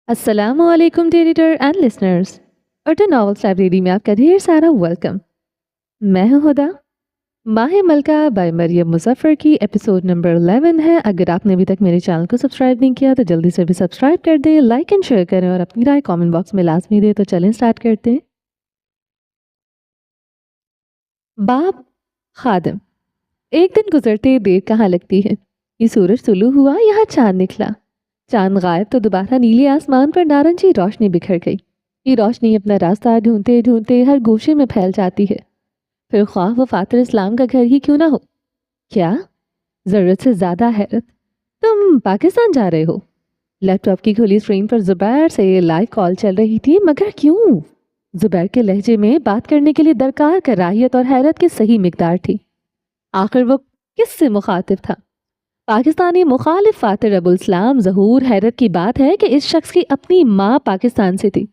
السلام علیکم dear editor and listeners, ارٹن novels library میں آپ کا ڈھیر سارا ویلکم۔ میں ہوں ہدا۔ ماہ ملکہ بائی مریم مظفر کی ایپیسوڈ نمبر 11 ہے۔ اگر آپ نے ابھی تک میرے چینل کو سبسکرائب نہیں کیا تو جلدی سے بھی سبسکرائب کر دیں، لائک اینڈ شیئر کریں اور اپنی رائے کامنٹ باکس میں لازمی دیں۔ تو چلیں سٹارٹ کرتے ہیں۔ باب خادم۔ ایک دن گزرتے دیر کہاں لگتی ہے، یہ سورج طلوع ہوا، یہاں چاند نکلا۔ چاند غائب تو دوبارہ نیلے آسمان پر نارنجی روشنی بکھر گئی۔ یہ روشنی اپنا راستہ ڈھونڈتے ڈھونڈتے ہر گوشے میں پھیل جاتی ہے، پھر خواہ وہ فاتر اسلام کا گھر ہی کیوں نہ ہو۔ کیا ضرورت سے زیادہ حیرت، تم پاکستان جا رہے ہو؟ لیپ ٹاپ کی کھلی اسکرین پر زبیر سے لائیو کال چل رہی تھی، مگر کیوں؟ زبیر کے لہجے میں بات کرنے کے لیے درکار کراہیت اور حیرت کی صحیح مقدار تھی۔ آخر وہ کس سے مخاطب تھا؟ پاکستانی مخالف فاتر ابو الاسلام۔ ظہور حیرت کی بات ہے کہ اس شخص کی اپنی ماں پاکستان سے تھی۔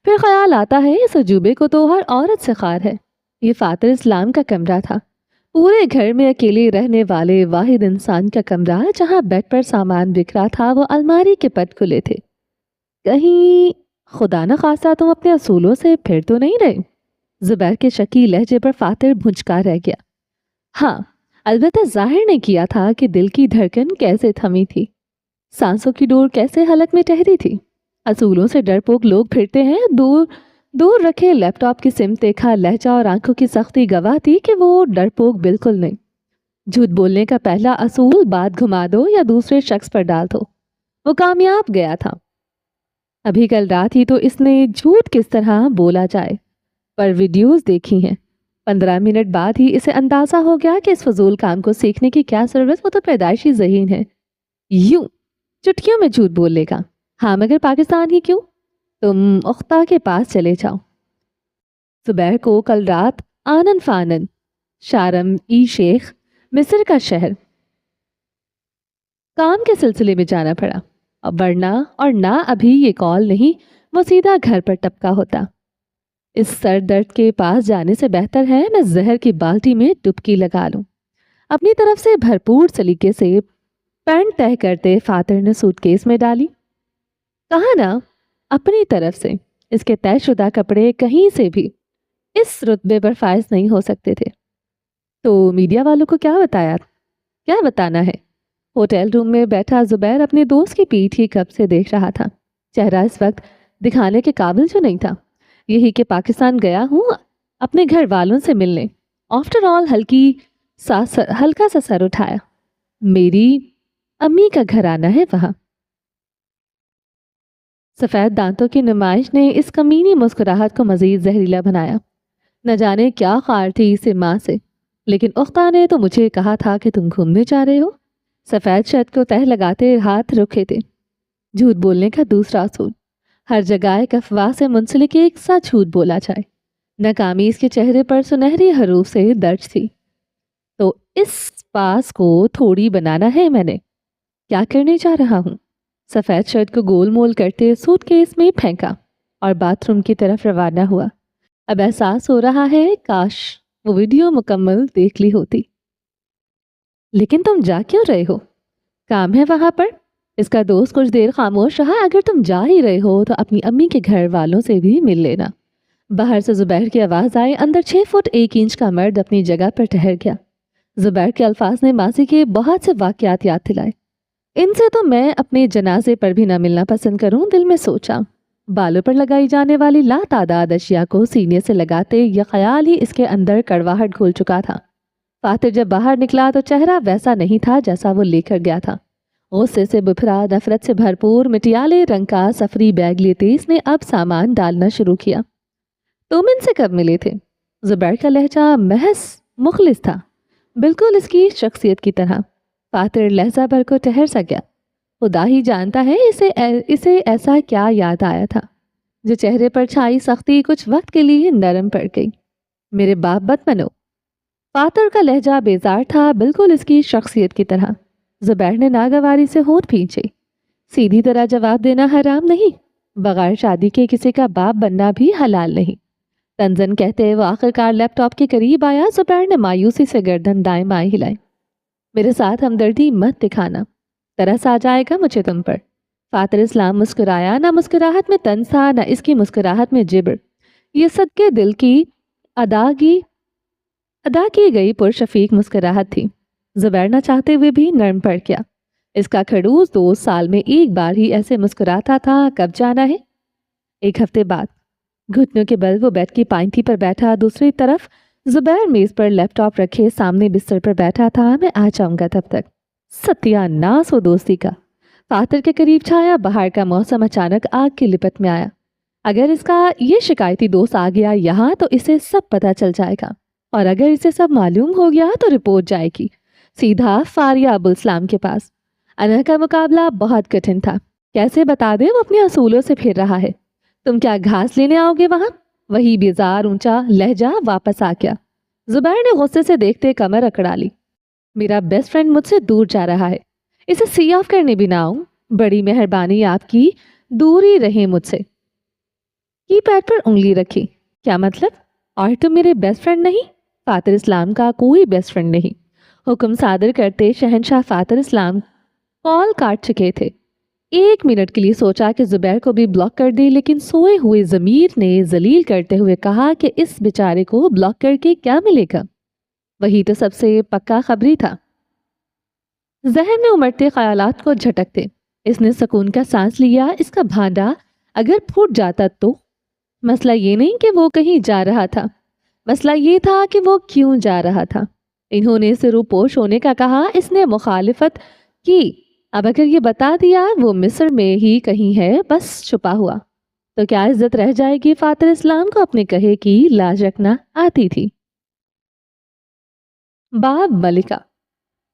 پھر خیال آتا ہے اس عجوبے کو تو ہر عورت سے خار ہے۔ یہ فاتر اسلام کا کمرہ تھا، پورے گھر میں اکیلے رہنے والے واحد انسان کا کمرہ، جہاں بیڈ پر سامان بکھرا تھا، وہ الماری کے پٹ کھلے تھے۔ کہیں خدا نہ خواستہ تم اپنے اصولوں سے پھر تو نہیں رہے؟ زبیر کے شکی لہجے پر فاتر بھنچکا رہ گیا۔ ہاں، البتہ ظاہر نے کیا تھا کہ دل کی دھڑکن کیسے تھمی تھی، سانسوں کی ڈور کیسے حلق میں ٹھہری تھی۔ اصولوں سے ڈرپوک لوگ پھرتے ہیں، دور دور رکھے لیپ ٹاپ کی سمت دیکھا لہجہ اور آنکھوں کی سختی گواہ تھی کہ وہ ڈرپوک بالکل نہیں۔ جھوٹ بولنے کا پہلا اصول بات گھما دو یا دوسرے شخص پر ڈال دو۔ وہ کامیاب گیا تھا۔ ابھی کل رات ہی تو اس نے جھوٹ کس طرح بولا جائے پر ویڈیوز دیکھی ہیں۔ 15 منٹ بعد ہی اسے اندازہ ہو گیا کہ اس فضول کام کو سیکھنے کی کیا ضرورت، وہ تو پیدائشی ذہین ہے۔ یوں چٹکیوں میں جھوٹ بولے گا۔ ہاں مگر پاکستان ہی کیوں؟ تم اختہ کے پاس چلے جاؤ۔ زبیر کو کل رات آنن فانن شارم ای شیخ مصر کا شہر کام کے سلسلے میں جانا پڑا، اور نہ ابھی یہ کال نہیں، وہ سیدھا گھر پر ٹپکا ہوتا۔ اس سر درد کے پاس جانے سے بہتر ہے میں زہر کی بالٹی میں ڈبکی لگا لوں۔ اپنی طرف سے بھرپور سلیقے سے پینٹ طے کرتے فاتر نے سوٹ کیس میں ڈالی۔ کہا نا اپنی طرف سے، اس کے طے شدہ کپڑے کہیں سے بھی اس رتبے پر فائز نہیں ہو سکتے تھے۔ تو میڈیا والوں کو کیا بتانا ہے؟ ہوٹل روم میں بیٹھا زبیر اپنے دوست کی پیٹھ ہی کب سے دیکھ رہا تھا۔ چہرہ اس وقت دکھانے کے قابل جو نہیں تھا، یہی کہ پاکستان گیا ہوں اپنے گھر والوں سے ملنے۔ آفٹر آل ہلکا سا سر اٹھایا۔ میری امی کا گھر آنا ہے وہاں۔ سفید دانتوں کی نمائش نے اس کمینی مسکراہٹ کو مزید زہریلا بنایا۔ نہ جانے کیا خار تھی اسے ماں سے، لیکن اختہ نے تو مجھے کہا تھا کہ تم گھومنے جا رہے ہو۔ سفید شرط کو تہ لگاتے ہاتھ رکھے تھے۔ جھوٹ بولنے کا دوسرا اصول، ہر جگہ ایک افواہ سے منسلک ایک سا جھوٹ بولا جائے۔ ناکامی اس کے چہرے پر سنہری حروف سے درج تھی۔ تو اس پاس کو تھوڑی بنانا ہے میں نے۔ کیا کرنے جا رہا ہوں؟ سفید شرٹ کو گول مول کرتے سوٹ کیس میں پھینکا اور باتھ روم کی طرف روانہ ہوا۔ اب احساس ہو رہا ہے کاش وہ ویڈیو مکمل دیکھ لی ہوتی۔ لیکن تم جا کیوں رہے ہو؟ کام ہے وہاں پر۔ اس کا دوست کچھ دیر خاموش رہا۔ اگر تم جا ہی رہے ہو تو اپنی امی کے گھر والوں سے بھی مل لینا۔ باہر سے زبیر کی آواز آئی۔ اندر 6 فٹ 1 انچ کا مرد اپنی جگہ پر ٹھہر گیا۔ زبیر کے الفاظ نے ماضی کے بہت سے واقعات یاد دلائے۔ ان سے تو میں اپنے جنازے پر بھی نہ ملنا پسند کروں، دل میں سوچا۔ بالوں پر لگائی جانے والی لا تعداد اشیاء کو سینے سے لگاتے یہ خیال ہی اس کے اندر کڑواہٹ گھول چکا تھا۔ فاتر جب باہر نکلا تو چہرہ ویسا نہیں تھا جیسا وہ لے کر گیا تھا۔ غصے سے بھرا، نفرت سے بھرپور مٹیالے رنگ کا سفری بیگ لیتے اس نے اب سامان ڈالنا شروع کیا۔ تم ان سے کب ملے تھے؟ زبیر کا لہجہ محض مخلص تھا، بالکل اس کی شخصیت کی طرح۔ فاتر لہجہ بھر کو ٹھہر سا گیا۔ خدا ہی جانتا ہے اسے ایسا کیا یاد آیا تھا جو چہرے پر چھائی سختی کچھ وقت کے لیے نرم پڑ گئی۔ میرے باپ مت بنو۔ فاتر کا لہجہ بیزار تھا، بالکل اس کی شخصیت کی طرح۔ زبیر نے ناگواری سے ہونٹ بھینچے۔ سیدھی طرح جواب دینا حرام نہیں، بغیر شادی کے کسی کا باپ بننا بھی حلال نہیں۔ تنزن کہتے وہ آخرکار لیپ ٹاپ کے قریب آیا۔ زبیر نے مایوسی سے گردن دائیں بائیں ہلائی۔ میرے ساتھ ہمدردی مت دکھانا، ترس آ جائے گا مجھے تم پر۔ فاتر اسلام مسکرایا، نہ مسکراہٹ میں طنز تھا نہ اس کی مسکراہٹ میں جبر، یہ صدقے دل کی ادا کی گئی پرشفیق مسکراہٹ تھی۔ زبیر نہ چاہتے ہوئے بھی نرم پڑ گیا۔ اس کا کھڑوس دوست سال میں ایک بار ہی ایسے مسکراتا تھا، کب جانا ہے؟ ایک ہفتے بعد گھٹنوں کے بل وہ بیڈ کی پائنتی پر بیٹھا، دوسری طرف زبیر میز پر لیپ ٹاپ رکھے سامنے بستر پر بیٹھا تھا۔ میں آ جاؤں گا تب تک۔ ستیہ ناس ہو دوستی کا۔ فاتر کے قریب چھایا باہر کا موسم اچانک آگ کی لپٹ میں آیا۔ اگر اس کا یہ شکایتی دوست آ گیا یہاں تو اسے سب پتہ چل جائے گا، اور اگر اسے سب معلوم ہو گیا تو رپورٹ جائے گی سیدھا فاریہ ابوالسلام کے پاس۔ انر کا مقابلہ بہت کٹھن تھا۔ کیسے بتا دے وہ اپنے اصولوں سے پھر رہا ہے؟ تم کیا گھاس لینے آؤ گے وہاں؟ وہی بیزار اونچا لہجہ واپس آ گیا۔ زبیر نے غصے سے دیکھتے کمر اکڑا لی۔ میرا بیسٹ فرینڈ مجھ سے دور جا رہا ہے، اسے سی آف کرنے بھی نہ آؤں؟ بڑی مہربانی آپ کی، دور ہی رہیں مجھ سے۔ کی پیڈ پر انگلی رکھی۔ کیا مطلب؟ اور تم میرے بیسٹ فرینڈ نہیں؟ فاتر اسلام کا کوئی بیسٹ فرینڈ نہیں۔ حکم صادر کرتے شہنشاہ فاتر اسلام کال کاٹ چکے تھے۔ 1 منٹ کے لیے سوچا کہ زبیر کو بھی بلاک کر دے، لیکن سوئے ہوئے ضمیر نے ذلیل کرتے ہوئے کہا کہ اس بیچارے کو بلاک کر کے کیا ملے گا؟ وہی تو سب سے پکا خبری تھا۔ ذہن میں امڑتے خیالات کو جھٹکتے اس نے سکون کا سانس لیا۔ اس کا بھانڈا اگر پھوٹ جاتا تو؟ مسئلہ یہ نہیں کہ وہ کہیں جا رہا تھا، مسئلہ یہ تھا کہ وہ کیوں جا رہا تھا۔ انہوں نے اسے روپوش ہونے کا کہا، اس نے مخالفت کی۔ اب اگر یہ بتا دیا وہ مصر میں ہی کہیں ہے، بس چھپا ہوا، تو کیا عزت رہ جائے گی؟ فاتر اسلام کو اپنے کہے کی لاج رکھنا آتی تھی۔ باب ملکہ۔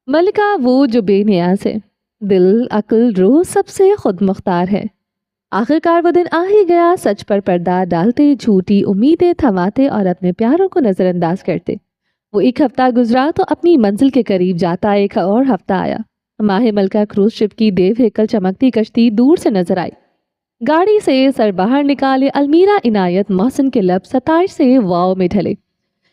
ملکہ وہ جو بے نیاز ہے، دل، عقل، روح سب سے خود مختار ہے۔ آخرکار وہ دن آ ہی گیا، سچ پر پردہ ڈالتے، جھوٹی امیدیں تھماتے اور اپنے پیاروں کو نظر انداز کرتے۔ وہ 1 ہفتہ گزرا تو اپنی منزل کے قریب جاتا 1 اور ہفتہ آیا۔ ماہ ملکہ کروز شپ کی دیو ہیکل چمکتی کشتی دور سے نظر آئی۔ گاڑی سے سر باہر نکالے المیرا عنایت محسن کے لب 27 سے واؤ میں ڈھلے۔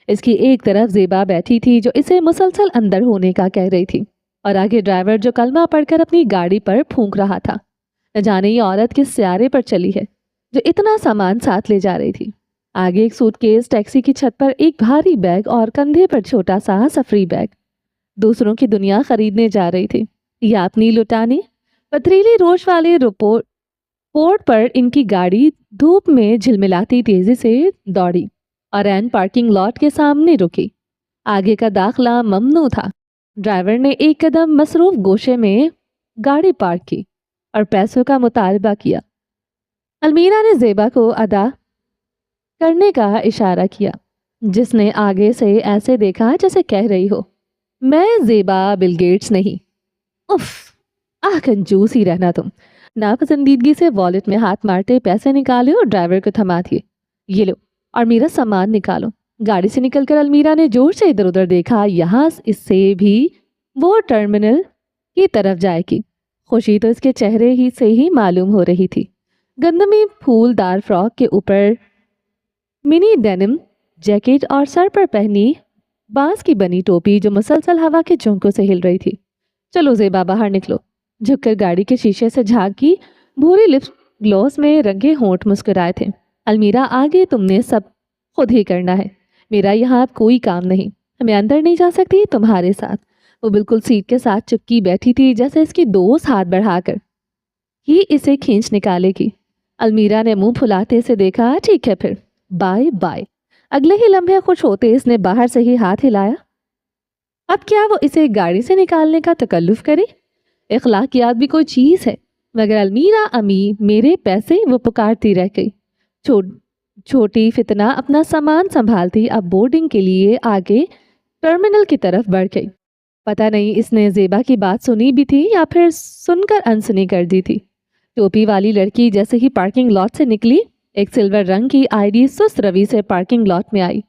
اس کی ایک طرف زیبا بیٹھی تھی جو اسے مسلسل اندر ہونے کا کہہ رہی تھی، اور آگے ڈرائیور جو کلمہ پڑھ کر اپنی گاڑی پر پھونک رہا تھا۔ نہ جانے یہ عورت کس سیارے پر چلی ہے جو اتنا سامان ساتھ لے جا رہی تھی۔ آگے ایک سوٹ کیس، ٹیکسی کی چھت پر ایک بھاری بیگ اور کندھے پر چھوٹا سا سفری بیگ۔ دوسروں کی دنیا خریدنے جا رہی تھی یا اپنی لٹانے؟ پتھریلی روش والے پورٹ پر ان کی گاڑی دھوپ میں جھلملاتی تیزی سے دوڑی اور عین پارکنگ لاٹ کے سامنے رکی۔ آگے کا داخلہ ممنوع تھا۔ ڈرائیور نے ایک قدم مصروف گوشے میں گاڑی پارک کی اور پیسوں کا مطالبہ کیا۔ المیرا نے زیبا کو ادا کرنے کا اشارہ کیا، جس نے آگے سے ایسے دیکھا جیسے کہہ رہی ہو، میں زیبا بل گیٹس نہیں۔ اف، کنجوس ہی رہنا تم۔ ناپسندیدگی سے والٹ میں ہاتھ مارتے پیسے نکالے اور ڈرائیور کو تھما دیے۔ یہ لو اور میرا سامان نکالو۔ گاڑی سے نکل کر المیرا نے زور سے ادھر ادھر دیکھا، یہاں اس سے بھی وہ ٹرمینل کی طرف جائے گی۔ خوشی تو اس کے چہرے ہی سے ہی معلوم ہو رہی تھی۔ گندمی پھول دار فراک کے اوپر منی ڈینم جیکٹ اور سر پر پہنی بانس کی بنی ٹوپی جو مسلسل ہوا کے جھونکوں سے ہل رہی تھی۔ چلو زیبا باہر نکلو۔ جھک کر گاڑی کے شیشے سے جھانکی، بھوری لپ گلوس میں رنگے ہونٹ مسکرائے تھے۔ المیرا آگے تم نے سب خود ہی کرنا ہے، میرا یہاں اب کوئی کام نہیں۔ میں اندر نہیں جا سکتی تمہارے ساتھ۔ وہ بالکل سیٹ کے ساتھ چپکی بیٹھی تھی جیسے اس کی دوست ہاتھ بڑھا کر ہی اسے کھینچ نکالے گی۔ المیرا نے منہ پھلاتے سے دیکھا، ٹھیک ہے پھر بائے بائے۔ اگلے ہی لمحے خوش ہوتے اس نے باہر سے ہی ہاتھ ہلایا۔ اب کیا وہ اسے گاڑی سے نکالنے کا تکلف کرے؟ اخلاقیات بھی کوئی چیز ہے؟ مگر المیرا امی میرے پیسے، وہ پکارتی رہ گئی۔ چھوٹی فتنہ اپنا سامان سنبھالتی اب بورڈنگ کے لیے آگے ٹرمینل کی طرف بڑھ گئی۔ پتہ نہیں اس نے زیبا کی بات سنی بھی تھی یا پھر سن کر انسنی کر دی تھی۔ ٹوپی والی لڑکی جیسے ہی پارکنگ لاٹ سے نکلی، ایک سلور رنگ کی آئی سست روی سے پارکنگ لاٹ میں آئی۔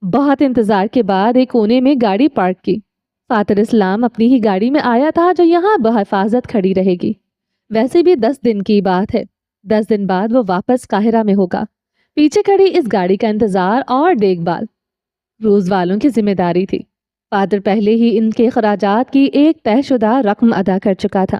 بہت انتظار کے بعد ایک کونے میں گاڑی پارک کی۔ فاتر اسلام اپنی ہی گاڑی میں آیا تھا جو یہاں بحفاظت کھڑی رہے گی۔ ویسے بھی 10 دن کی بات ہے، 10 دن بعد وہ واپس قاہرہ میں ہوگا۔ پیچھے کھڑی اس گاڑی کا انتظار اور دیکھ بھال روز والوں کی ذمہ داری تھی۔ فادر پہلے ہی ان کے اخراجات کی ایک طے شدہ رقم ادا کر چکا تھا۔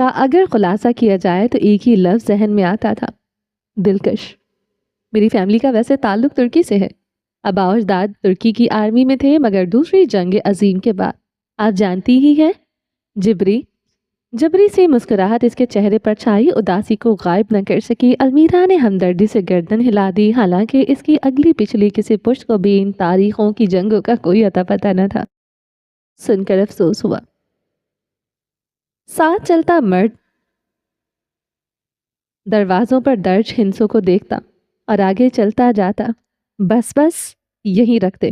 کا اگر خلاصہ کیا جائے تو ایک ہی لفظ ذہن میں آتا تھا: دلکش۔ میری فیملی کا ویسے تعلق ترکی سے ہے، ابا و اجداد ترکی کی آرمی میں تھے، مگر دوسری جنگ عظیم کے بعد آپ جانتی ہی ہیں۔ جبری سی مسکراہٹ اس کے چہرے پر چھائی اداسی کو غائب نہ کر سکی۔ المیرا نے ہمدردی سے گردن ہلا دی، حالانکہ اس کی اگلی پچھلی کسی پشت کو بھی ان تاریخوں کی جنگوں کا کوئی اتا پتہ نہ تھا۔ سن کر افسوس ہوا۔ ساتھ چلتا مرد دروازوں پر درج ہنسوں کو دیکھتا اور آگے چلتا جاتا۔ بس یہیں رکھتے۔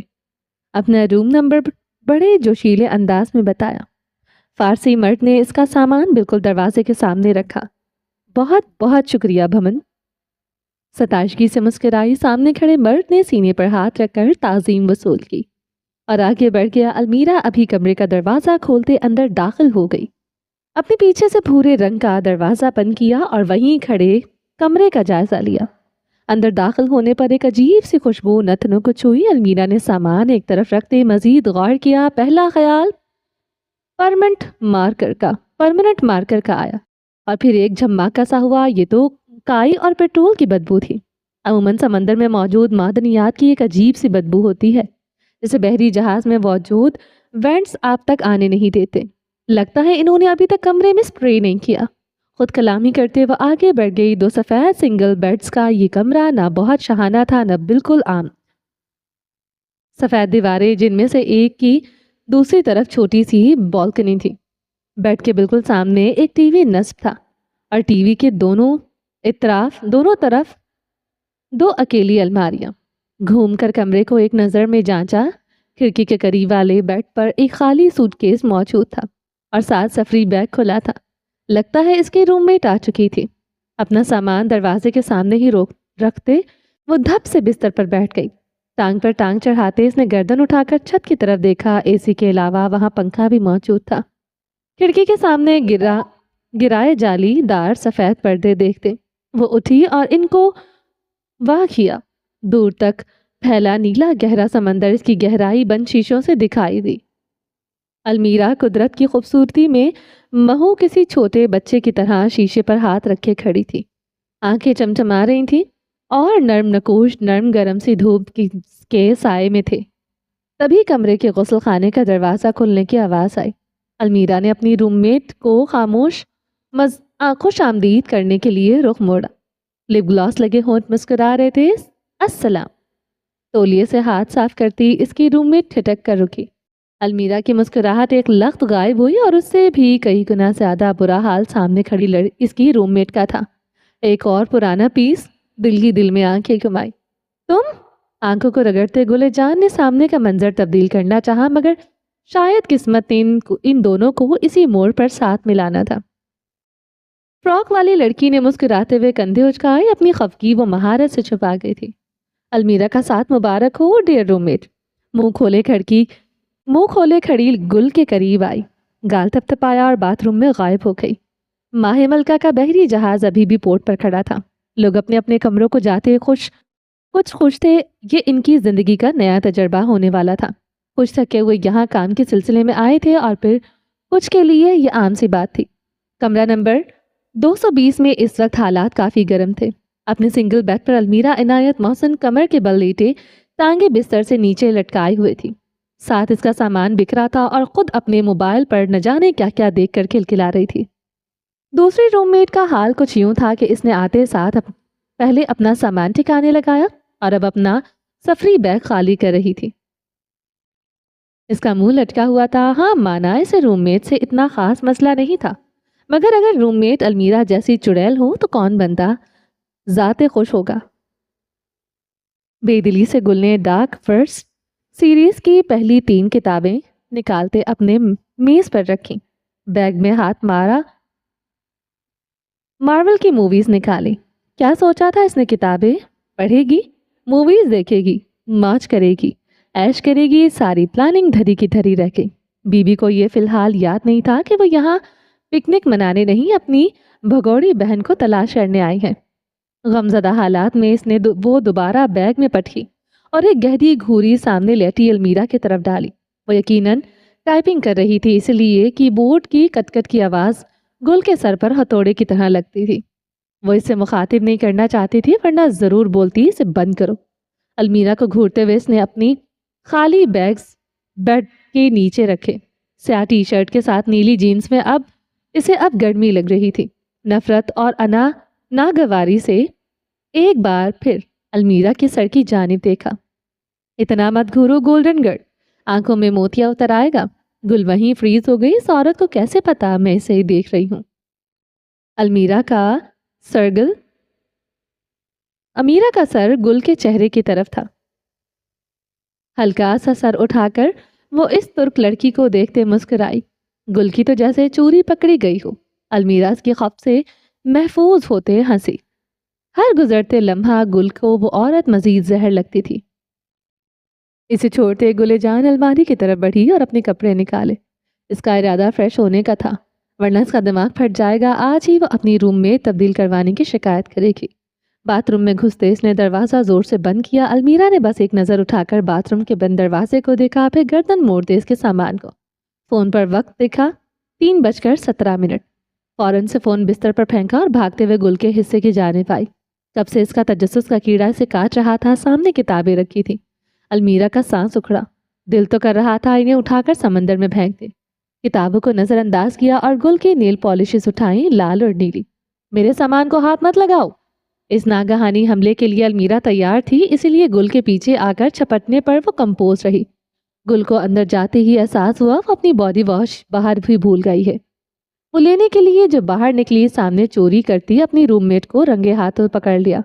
اپنا روم نمبر بڑے جوشیلے انداز میں بتایا۔ فارسی مرد نے اس کا سامان بالکل دروازے کے سامنے رکھا۔ بہت بہت شکریہ بھمن۔ ستائشگی سے مسکرائی سامنے کھڑے مرد نے سینے پر ہاتھ رکھ کر تعظیم وصول کی اور آگے بڑھ گیا۔ المیرا ابھی کمرے کا دروازہ کھولتے اندر داخل ہو گئی، اپنے پیچھے سے بھورے رنگ کا دروازہ بند کیا اور وہیں کھڑے کمرے کا جائزہ لیا۔ اندر داخل ہونے پر ایک عجیب سی خوشبو نتنوں کو چھوئی۔ المیرا نے سامان ایک طرف رکھتے مزید غور کیا۔ پہلا خیال پرمنٹ مارکر کا آیا اور پھر ایک جھماکا سا ہوا۔ یہ تو کائی اور پیٹرول کی بدبو تھی۔ عموماً سمندر میں موجود معدنیات کی ایک عجیب سی بدبو ہوتی ہے جسے بحری جہاز میں موجود وینٹس آپ تک آنے نہیں دیتے۔ لگتا ہے انہوں نے ابھی تک کمرے میں سپرے نہیں کیا۔ خود کلامی کرتے وہ آگے بڑھ گئی۔ 2 سفید سنگل بیڈز کا یہ کمرہ نہ بہت شاہانہ تھا نہ بالکل عام۔ سفید دیواریں، جن میں سے ایک کی دوسری طرف چھوٹی سی بالکنی تھی۔ بیڈ کے بالکل سامنے ایک ٹی وی نصب تھا اور ٹی وی کے دونوں طرف 2 اکیلی الماریاں۔ گھوم کر کمرے کو ایک نظر میں جانچا۔ کھڑکی کے قریب والے بیڈ پر ایک خالی سوٹ کیس موجود تھا اور ساتھ سفری بیگ کھلا تھا۔ لگتا ہے اس کی روم میٹ آ چکی تھی۔ اپنا سامان دروازے کے سامنے ہی رکھتے وہ دھپ سے بستر پر بیٹھ گئی۔ ٹانگ پر ٹانگ چڑھاتے اس نے گردن اٹھا کر چھت کی طرف دیکھا۔ اے سی کے علاوہ وہاں پنکھا بھی موجود تھا۔ کھڑکی کے سامنے گرائے جالی دار سفید پردے دیکھتے وہ اٹھی اور ان کو واہ کیا۔ دور تک پھیلا نیلا گہرا سمندر اس کی گہرائی بند شیشوں سے دکھائی دی۔ المیرا قدرت کی خوبصورتی میں مہو کسی چھوٹے بچے کی طرح شیشے پر ہاتھ رکھے کھڑی تھی۔ آنکھیں چمچما رہی تھیں اور نرم نکوش نرم گرم سی دھوپ کے سائے میں تھے۔ تبھی کمرے کے غسل خانے کا دروازہ کھلنے کی آواز آئی۔ المیرا نے اپنی روم میٹ کو خوش آمدید کرنے کے لیے رخ موڑا۔ لپ گلاس لگے ہونٹ مسکرا رہے تھے۔ السلام۔ تولیے سے ہاتھ صاف کرتی اس کی روم میٹ ٹھٹک کر رکی۔ المیرا کی مسکراہٹ ایک لخت غائب ہوئی اور اس سے بھی کئی گنا زیادہ برا حال سامنے کھڑی اس کی روم میٹ کا تھا۔ ایک اور پرانا پیس دل ہی دل میں آنکھیں گھمائی۔ تم؟ آنکھوں کو رگڑتے گلے جان نے سامنے کا منظر تبدیل کرنا چاہا، مگر شاید قسمت نے ان دونوں کو اسی موڑ پر ساتھ ملانا تھا۔ فراک والی لڑکی نے مسکراتے ہوئے کندھے اچکائے، اپنی خفگی وہ مہارت سے چھپا گئی تھی۔ المیرا کا ساتھ مبارک ہو ڈیئر روم میٹ۔ منہ کھولے کھڑی گل کے قریب آئی، گال تھپ تھپایا اور باتھ روم میں غائب ہو گئی۔ ماہ ملکہ کا بحری جہاز ابھی بھی پورٹ پر کھڑا تھا۔ لوگ اپنے اپنے کمروں کو جاتے کچھ خوش تھے، یہ ان کی زندگی کا نیا تجربہ ہونے والا تھا۔ کچھ تھکے ہوئے یہاں کام کے سلسلے میں آئے تھے اور پھر کچھ کے لیے یہ عام سی بات تھی۔ کمرہ نمبر 220 میں اس وقت حالات کافی گرم تھے۔ اپنے سنگل بیڈ پر المیرا عنایت محسن کمر کے بل لیٹے ٹانگیں بستر سے نیچے لٹکائے ہوئے تھی۔ ساتھ اس کا سامان بکھرا تھا اور خود اپنے موبائل پر نہ جانے کیا کیا دیکھ کر کھلکھلا رہی تھی۔ دوسری روم میٹ کا حال کچھ یوں تھا کہ اس نے آتے ساتھ پہلے اپنا سامان ٹھکانے لگایا اور اب اپنا سفری بیگ خالی کر رہی تھی۔ اس کا منہ لٹکا ہوا تھا۔ ہاں مانا اسے روم میٹ سے اتنا خاص مسئلہ نہیں تھا، مگر اگر روم میٹ المیرا جیسی چڑیل ہو تو کون بندہ ذات خوش ہوگا۔ بے دلی سے گل نے ڈارک فرسٹ سیریز کی پہلی 3 کتابیں نکالتے اپنے میز پر رکھیں، بیگ میں ہاتھ مارا، مارول کی موویز نکالی۔ کیا سوچا تھا اس نے؟ کتابیں پڑھے گی، موویز دیکھے گی، موج کرے گی، عیش کرے گی، ساری پلاننگ دھری کی دھری رہ گئی۔ بی کو یہ فی الحال یاد نہیں تھا کہ وہ یہاں پکنک منانے نہیں، اپنی بھگوڑی بہن کو تلاش کرنے آئی ہیں۔ غمزدہ حالات میں اس نے وہ دوبارہ بیگ میں پٹھی اور ایک گہری گھوری سامنے لیٹی المیرا کی طرف ڈالی۔ وہ یقیناً ٹائپنگ کر رہی تھی، اس لیے کی بورڈ کی کٹ کٹ کی آواز گل کے سر پر ہتھوڑے کی طرح لگتی تھی۔ وہ اسے مخاطب نہیں کرنا چاہتی تھی ورنہ ضرور بولتی اسے بند کرو۔ المیرا کو گھورتے ہوئے اس نے اپنی خالی بیگز بیڈ کے نیچے رکھے۔ سیاہ ٹی شرٹ کے ساتھ نیلی جینز میں اسے اب گرمی لگ رہی تھی۔ نفرت اور ناگواری سے ایک بار پھر المیرا کے سر کی جانب دیکھا۔ اتنا مت گھورو گولڈن گرل، آنکھوں میں موتیا اتر آئے گا۔ گل وہیں فریز ہو گئی۔ اس عورت کو کیسے پتا میں اسے ہی دیکھ رہی ہوں؟ امیرا کا سر گل کے چہرے کی طرف تھا۔ ہلکا سا سر اٹھا کر وہ اس ترک لڑکی کو دیکھتے مسکرائی۔ گل کی تو جیسے چوری پکڑی گئی ہو۔ المیرا اس کی خف سے محفوظ ہوتے ہنسی۔ ہر گزرتے لمحہ گل کو وہ عورت مزید زہر لگتی تھی۔ اسے چھوڑتے گلے جان الماری کی طرف بڑھی اور اپنے کپڑے نکالے۔ اس کا ارادہ فریش ہونے کا تھا، ورنہ اس کا دماغ پھٹ جائے گا۔ آج ہی وہ اپنی روم میں تبدیل کروانے کی شکایت کرے گی۔ باتھ روم میں گھستے اس نے دروازہ زور سے بند کیا۔ المیرا نے بس ایک نظر اٹھا کر باتھ روم کے بند دروازے کو دیکھا، پھر گردن موڑتے اس کے سامان کو۔ فون پر وقت دیکھا، 3:17۔ فوراً سے فون بستر پر پھینکا اور بھاگتے ہوئے گل کے حصے کی جانب آئی۔ کب سے اس کا تجسس کا کیڑا اسے کاٹ رہا تھا۔ سامنے کتابیں رکھی تھی۔ المیرا کا سانس اکھڑا، دل تو کر رہا تھا انہیں اٹھا کر سمندر میں پھینک دے۔ کتابوں کو نظر انداز کیا اور گل کی نیل پالشز اٹھائیں، لال اور نیلی۔ میرے سامان کو ہاتھ مت لگاؤ۔ اس ناگہانی حملے کے لیے المیرا تیار تھی، اسی لیے گل کے پیچھے آ کر چھپٹنے پر وہ کمپوز رہی۔ گل کو اندر جاتے ہی احساس ہوا وہ اپنی باڈی واش باہر بھی بھول گئی ہے۔ وہ لینے کے لیے جو باہر نکلی، سامنے چوری کرتی اپنی روم میٹ کو رنگے ہاتھوں پکڑ لیا۔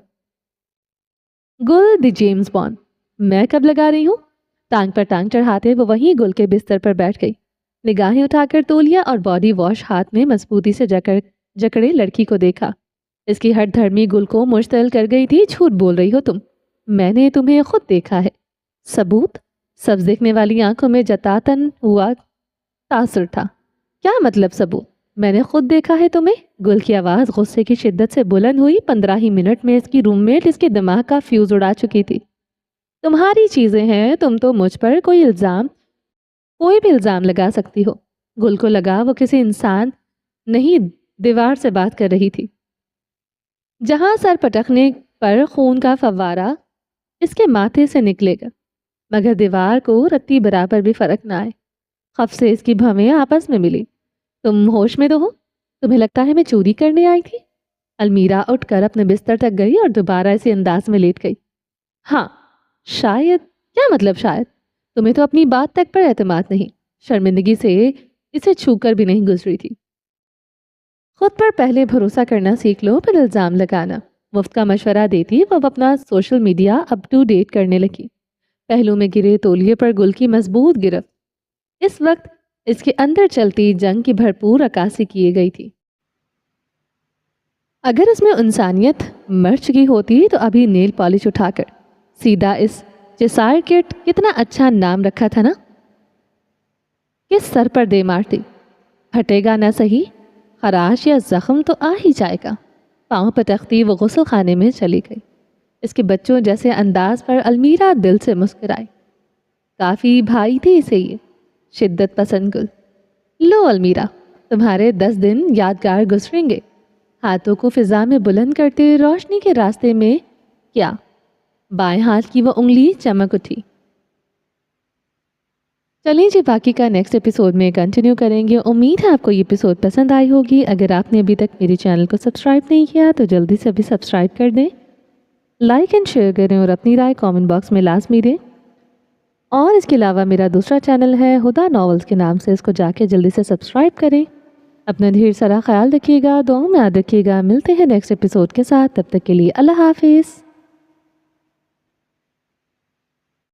گل دی جیمز بانڈ، میں کب لگا رہی ہوں؟ ٹانگ پر ٹانگ چڑھاتے وہ وہیں گل کے بستر پر بیٹھ گئی۔ نگاہیں اٹھا کر تولیا اور باڈی واش ہاتھ میں مضبوطی سے جکڑے لڑکی کو دیکھا۔ اس کی ہٹ دھرمی گل کو مشتعل کر گئی تھی۔ جھوٹ بول رہی ہو تم، میں نے تمہیں خود دیکھا ہے۔ ثبوت؟ سبز دیکھنے والی آنکھوں میں جتاتن ہوا تاثر تھا۔ کیا مطلب ثبوت؟ میں نے خود دیکھا ہے تمہیں۔ گل کی آواز غصے کی شدت سے بلند ہوئی۔ 15 ہی منٹ میں اس کی روم میٹ اس کے دماغ کا فیوز اڑا چکی تھی۔ تمہاری چیزیں ہیں، تم تو مجھ پر کوئی بھی الزام لگا سکتی ہو۔ گل کو لگا وہ کسی انسان نہیں، دیوار سے بات کر رہی تھی۔ جہاں سر پٹکنے پر خون کا فوارہ اس کے ماتھے سے نکلے گا، مگر دیوار کو رتی برابر بھی فرق نہ آئے۔ خف سے اس کی بھویں آپس میں ملی۔ تم ہوش میں تو ہو؟ تمہیں لگتا ہے میں چوری کرنے آئی تھی؟ المیرا اٹھ کر اپنے بستر تک گئی اور دوبارہ اسی انداز میں لیٹ گئی۔ ہاں شاید۔ کیا مطلب شاید؟ تمہیں تو اپنی بات تک پر اعتماد نہیں۔ شرمندگی سے اسے چھو کر بھی نہیں گزری تھی۔ خود پر پہلے بھروسہ کرنا سیکھ لو، پھر الزام لگانا۔ مفت کا مشورہ دیتی وہ اپنا social media up to date کرنے لگی۔ پہلو میں گرے تولیے پر گل کی مضبوط گرفت۔ اس وقت اس کے اندر چلتی جنگ کی بھرپور عکاسی کیے گئی تھی۔ اگر اس میں انسانیت مر چکی ہوتی تو ابھی نیل پالش اٹھا کر سیدھا اس جسائر کٹ، کتنا اچھا نام رکھا تھا نا، کس سر پر دے مارتی۔ پھٹے گا نہ صحیح، خراش یا زخم تو آ ہی جائے گا۔ پاؤں پٹکتی وہ غسل خانے میں چلی گئی۔ اس کے بچوں جیسے انداز پر المیرا دل سے مسکرائی۔ کافی بھائی تھی اسے یہ شدت پسند گل۔ لو المیرا، تمہارے 10 دن یادگار گزریں گے۔ ہاتھوں کو فضا میں بلند کرتے روشنی کے راستے میں کیا بائیں ہاتھ کی وہ انگلی چمک اٹھی۔ چلیں جی، باقی کا نیکسٹ ایپیسوڈ میں کنٹینیو کریں گے۔ امید ہے آپ کو یہ ایپیسوڈ پسند آئی ہوگی۔ اگر آپ نے ابھی تک میری چینل کو سبسکرائب نہیں کیا تو جلدی سے ابھی سبسکرائب کر دیں، لائک اینڈ شیئر کریں اور اپنی رائے کامنٹ باکس میں لازمی دیں۔ اور اس کے علاوہ میرا دوسرا چینل ہے ہدا ناولز کے نام سے، اس کو جا کے جلدی سے سبسکرائب کریں۔ اپنا ڈھیر سارا خیال رکھیے گا، دعاؤں میں یاد رکھیے گا۔ ملتے ہیں نیکسٹ ایپیسوڈ کے ساتھ، تب تک کے لیے اللہ حافظ۔